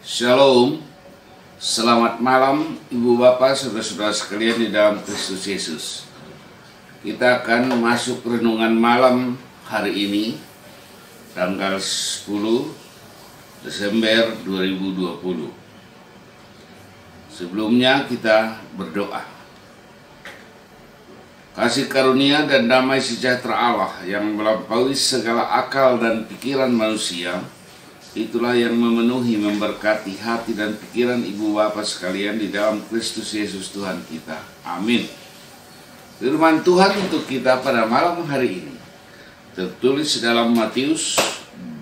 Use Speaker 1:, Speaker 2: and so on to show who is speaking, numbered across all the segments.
Speaker 1: Shalom, selamat malam Ibu Bapak, Saudara-saudara sekalian di dalam Kristus Yesus. Kita akan masuk renungan malam hari ini, tanggal 10 Desember 2020. Sebelumnya kita berdoa. Kasih karunia dan damai sejahtera Allah yang melampaui segala akal dan pikiran manusia, itulah yang memenuhi, memberkati hati dan pikiran Ibu Bapak sekalian di dalam Kristus Yesus Tuhan kita. Amin. Firman Tuhan untuk kita pada malam hari ini tertulis dalam Matius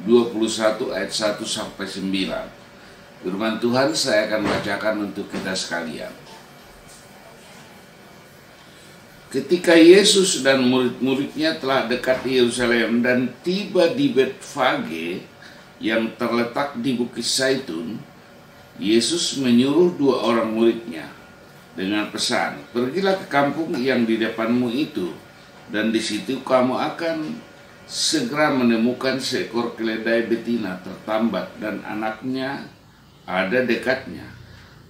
Speaker 1: 21 ayat 1 sampai 9. Firman Tuhan saya akan bacakan untuk kita sekalian. Ketika Yesus dan murid-muridnya telah dekat di Yerusalem dan tiba di Betfage yang terletak di Bukit Zaitun, Yesus menyuruh 2 orang muridnya dengan pesan, "Pergilah ke kampung yang di depanmu itu, dan di situ kamu akan segera menemukan seekor keledai betina tertambat dan anaknya ada dekatnya.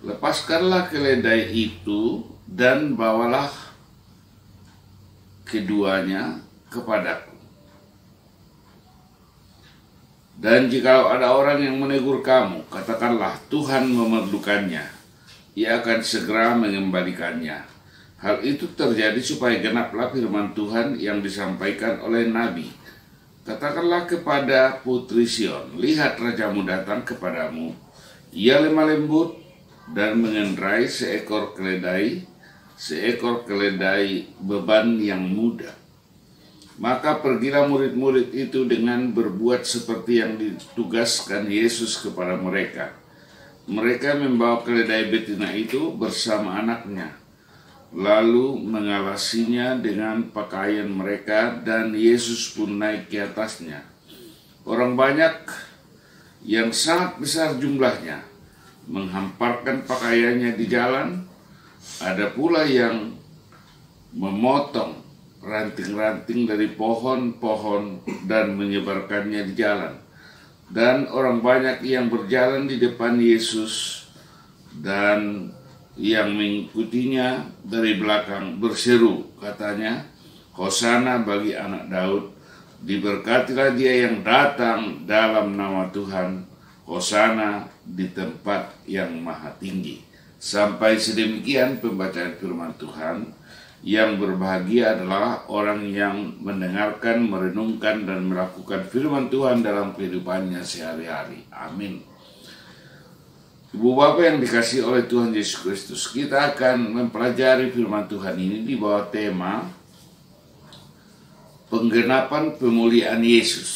Speaker 1: Lepaskanlah keledai itu dan bawalah keduanya kepadaku. Dan jikalau ada orang yang menegur kamu, katakanlah Tuhan memerlukannya. Ia akan segera mengembalikannya." Hal itu terjadi supaya genaplah firman Tuhan yang disampaikan oleh Nabi. "Katakanlah kepada putri Sion, lihat rajamu datang kepadamu. Ia lemah lembut dan mengendarai seekor keledai beban yang muda." Maka pergilah murid-murid itu dengan berbuat seperti yang ditugaskan Yesus kepada mereka. Mereka membawa keledai betina itu bersama anaknya, lalu mengalasinya dengan pakaian mereka, dan Yesus pun naik ke atasnya. Orang banyak yang sangat besar jumlahnya menghamparkan pakaiannya di jalan. Ada pula yang memotong ranting-ranting dari pohon-pohon dan menyebarkannya di jalan. Dan orang banyak yang berjalan di depan Yesus dan yang mengikutinya dari belakang berseru, katanya, "Hosana bagi anak Daud, diberkatilah dia yang datang dalam nama Tuhan, Hosana di tempat yang maha tinggi." Sampai sedemikian pembacaan firman Tuhan. Yang berbahagia adalah orang yang mendengarkan, merenungkan, dan melakukan firman Tuhan dalam kehidupannya sehari-hari. Amin. Ibu Bapak yang dikasihi oleh Tuhan Yesus Kristus, kita akan mempelajari firman Tuhan ini di bawah tema penggenapan pemuliaan Yesus.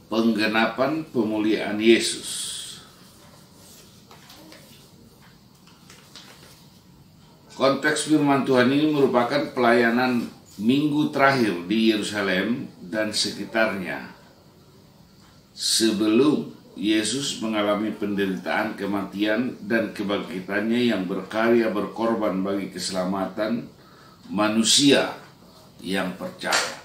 Speaker 1: Penggenapan pemuliaan Yesus. Konteks firman Tuhan ini merupakan pelayanan minggu terakhir di Yerusalem dan sekitarnya sebelum Yesus mengalami penderitaan, kematian, dan kebangkitannya yang berkarya berkorban bagi keselamatan manusia yang percaya.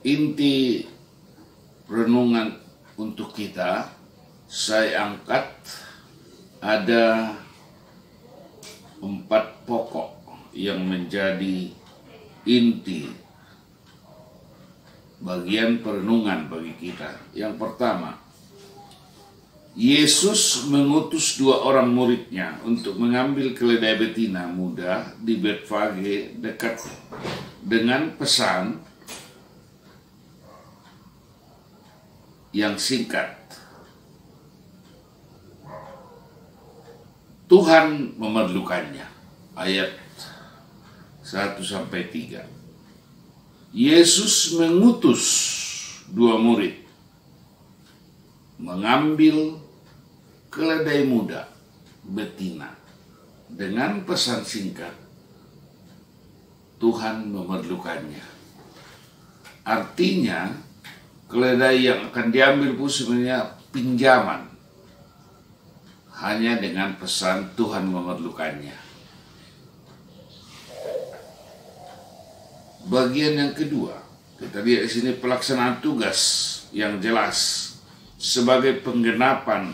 Speaker 1: Inti renungan untuk kita saya angkat ada 4 pokok yang menjadi inti bagian perenungan bagi kita. Yang pertama, Yesus mengutus 2 orang muridnya untuk mengambil keledai betina muda di Betfage dekat dengan pesan yang singkat, "Tuhan memerlukannya." Ayat 1-3. Yesus mengutus 2 murid mengambil keledai muda betina dengan pesan singkat, "Tuhan memerlukannya." Artinya keledai yang akan diambil pun sebenarnya pinjaman, hanya dengan pesan Tuhan memerlukannya. Bagian yang kedua, Kita lihat di sini pelaksanaan tugas yang jelas sebagai penggenapan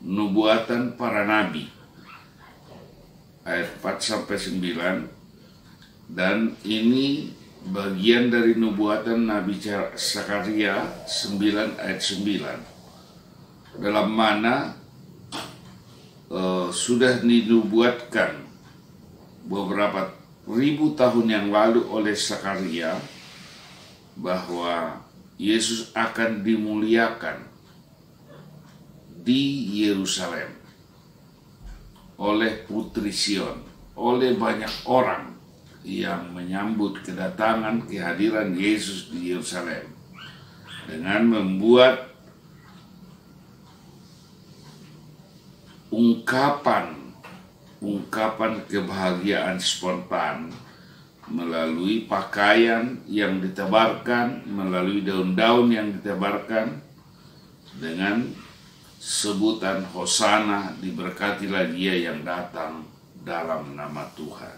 Speaker 1: nubuatan para nabi. Ayat 4-9, dan ini bagian dari nubuatan Nabi Zakaria 9 ayat 9, dalam mana sudah dinubuatkan beberapa ribu tahun yang lalu oleh Zakaria bahwa Yesus akan dimuliakan di Yerusalem oleh Putri Sion, oleh banyak orang yang menyambut kedatangan kehadiran Yesus di Yerusalem dengan membuat ungkapan kebahagiaan spontan melalui pakaian yang ditebarkan, melalui daun-daun yang ditebarkan dengan sebutan Hosana, diberkatilah dia yang datang dalam nama Tuhan.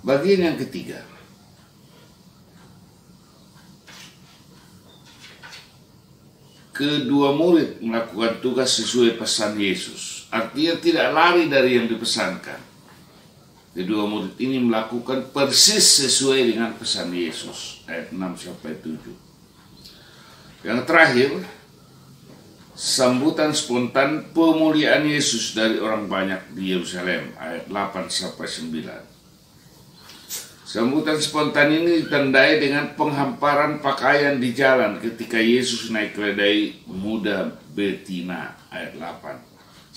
Speaker 1: Bagian yang ketiga, kedua murid melakukan tugas sesuai pesan Yesus. Artinya tidak lari dari yang dipesankan. Kedua murid ini melakukan persis sesuai dengan pesan Yesus. Ayat 6-7. Yang terakhir, sambutan spontan pemuliaan Yesus dari orang banyak di Yerusalem. Ayat 8-9. Sambutan spontan ini ditandai dengan penghamparan pakaian di jalan ketika Yesus naik keledai muda betina, ayat 8.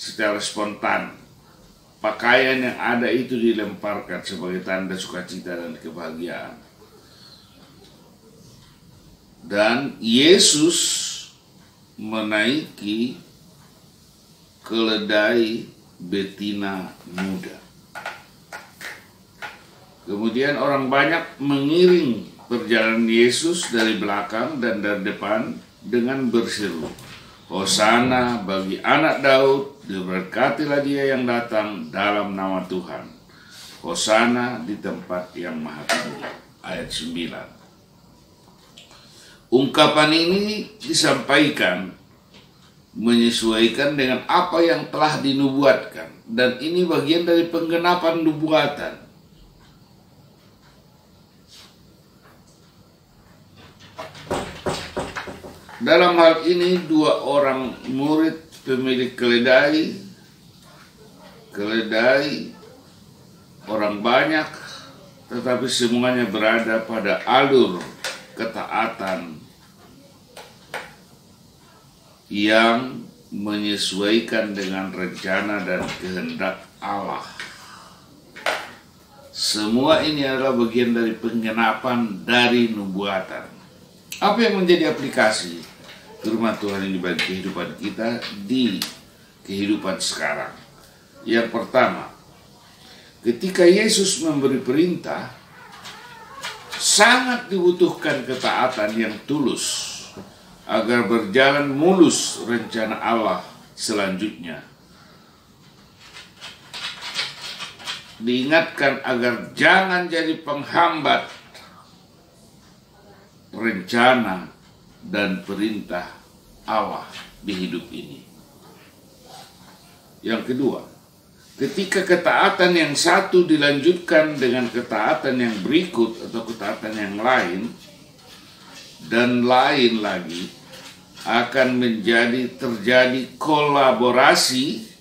Speaker 1: Secara spontan, pakaian yang ada itu dilemparkan sebagai tanda sukacita dan kebahagiaan. Dan Yesus menaiki keledai betina muda. Kemudian orang banyak mengiring perjalanan Yesus dari belakang dan dari depan dengan berseru, Hosana bagi anak Daud, diberkatilah dia yang datang dalam nama Tuhan. Hosana di tempat yang maha tinggi. Ayat 9. Ungkapan ini disampaikan menyesuaikan dengan apa yang telah dinubuatkan, dan ini bagian dari penggenapan nubuatan. Dalam hal ini dua orang murid pemilik keledai orang banyak, tetapi semuanya berada pada alur ketaatan yang menyesuaikan dengan rencana dan kehendak Allah. Semua ini adalah bagian dari penggenapan dari nubuatan. Apa yang menjadi aplikasi firman Tuhan ini bagi kehidupan kita di kehidupan sekarang? Yang pertama, ketika Yesus memberi perintah, sangat dibutuhkan ketaatan yang tulus agar berjalan mulus rencana Allah selanjutnya. Diingatkan agar jangan jadi penghambat rencana dan perintah Allah di hidup ini. Yang kedua, ketika ketaatan yang satu dilanjutkan dengan ketaatan yang berikut atau ketaatan yang lain dan lain lagi, akan terjadi kolaborasi,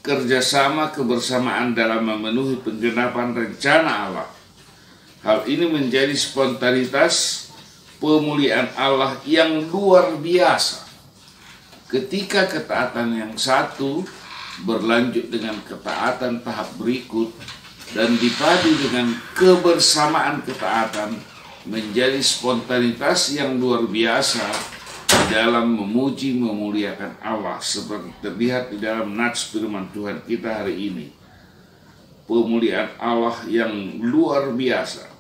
Speaker 1: kerjasama, kebersamaan dalam memenuhi penggenapan rencana Allah. Hal ini menjadi spontanitas pemuliaan Allah yang luar biasa. Ketika ketaatan yang satu berlanjut dengan ketaatan tahap berikut dan dipadu dengan kebersamaan ketaatan, menjadi spontanitas yang luar biasa di dalam memuji memuliakan Allah, seperti terlihat di dalam nats firman Tuhan kita hari ini. Pemuliaan Allah yang luar biasa.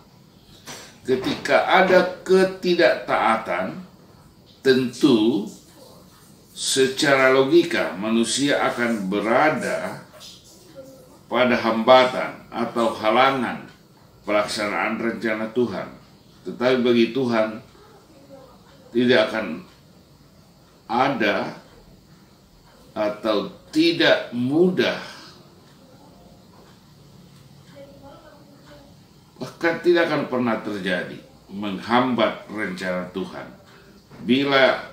Speaker 1: Ketika ada ketidaktaatan, tentu secara logika manusia akan berada pada hambatan atau halangan pelaksanaan rencana Tuhan. Tetapi bagi Tuhan tidak akan ada atau tidak mudah, bahkan tidak akan pernah terjadi menghambat rencana Tuhan. Bila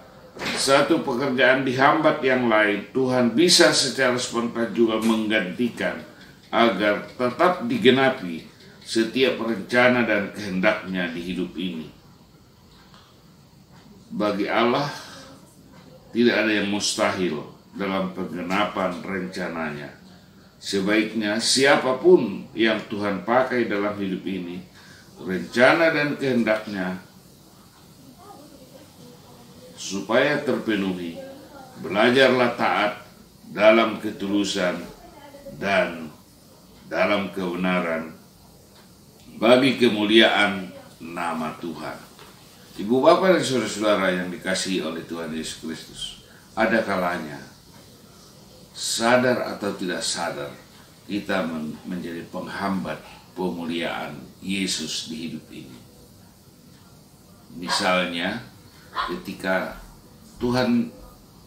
Speaker 1: satu pekerjaan dihambat yang lain, Tuhan bisa secara spontan juga menggantikan agar tetap digenapi setiap rencana dan kehendaknya di hidup ini. Bagi Allah tidak ada yang mustahil dalam penggenapan rencananya. Sebaiknya siapapun yang Tuhan pakai dalam hidup ini, rencana dan kehendaknya supaya terpenuhi, belajarlah taat dalam ketulusan dan dalam kebenaran bagi kemuliaan nama Tuhan. Ibu bapak dan saudara-saudara yang dikasihi oleh Tuhan Yesus Kristus, ada kalanya sadar atau tidak sadar kita menjadi penghambat pemuliaan Yesus di hidup ini. Misalnya ketika Tuhan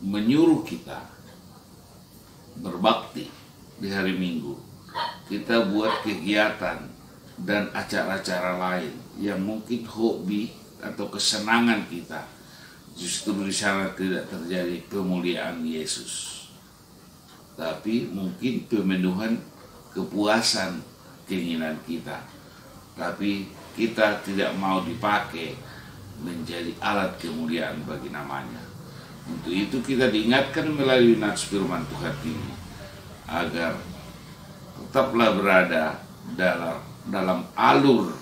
Speaker 1: menyuruh kita berbakti di hari Minggu, kita buat kegiatan dan acara-acara lain yang mungkin hobi atau kesenangan kita, justru di sana tidak terjadi pemuliaan Yesus, tapi mungkin pemenuhan kepuasan keinginan kita, tapi kita tidak mau dipakai menjadi alat kemuliaan bagi namanya. Untuk itu kita diingatkan melalui nats firman Tuhan ini agar tetaplah berada dalam alur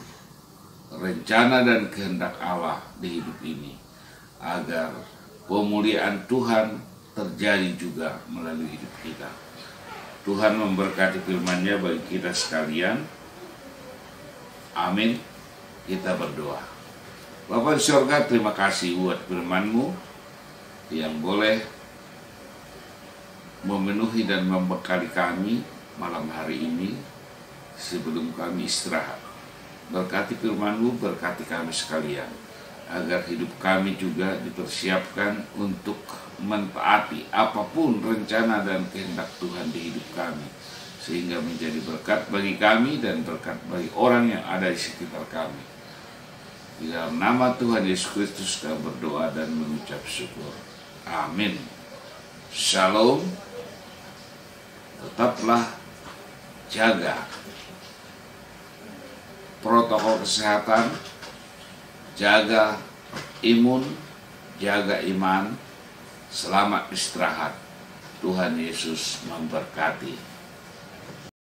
Speaker 1: rencana dan kehendak Allah di hidup ini, agar pemuliaan Tuhan terjadi juga melalui hidup kita. Tuhan memberkati firman-Nya bagi kita sekalian. Amin. Kita berdoa. Bapa di surga, terima kasih buat firman-Mu yang boleh memenuhi dan membekali kami malam hari ini sebelum kami istirahat. Berkati firman-Mu, berkati kami sekalian, agar hidup kami juga dipersiapkan untuk mentaati apapun rencana dan kehendak Tuhan di hidup kami, sehingga menjadi berkat bagi kami dan berkat bagi orang yang ada di sekitar kami. Di dalam nama Tuhan Yesus Kristus kami berdoa dan mengucap syukur. Amin. Shalom. Tetaplah jaga protokol kesehatan, jaga imun, jaga iman, selamat istirahat. Tuhan Yesus memberkati.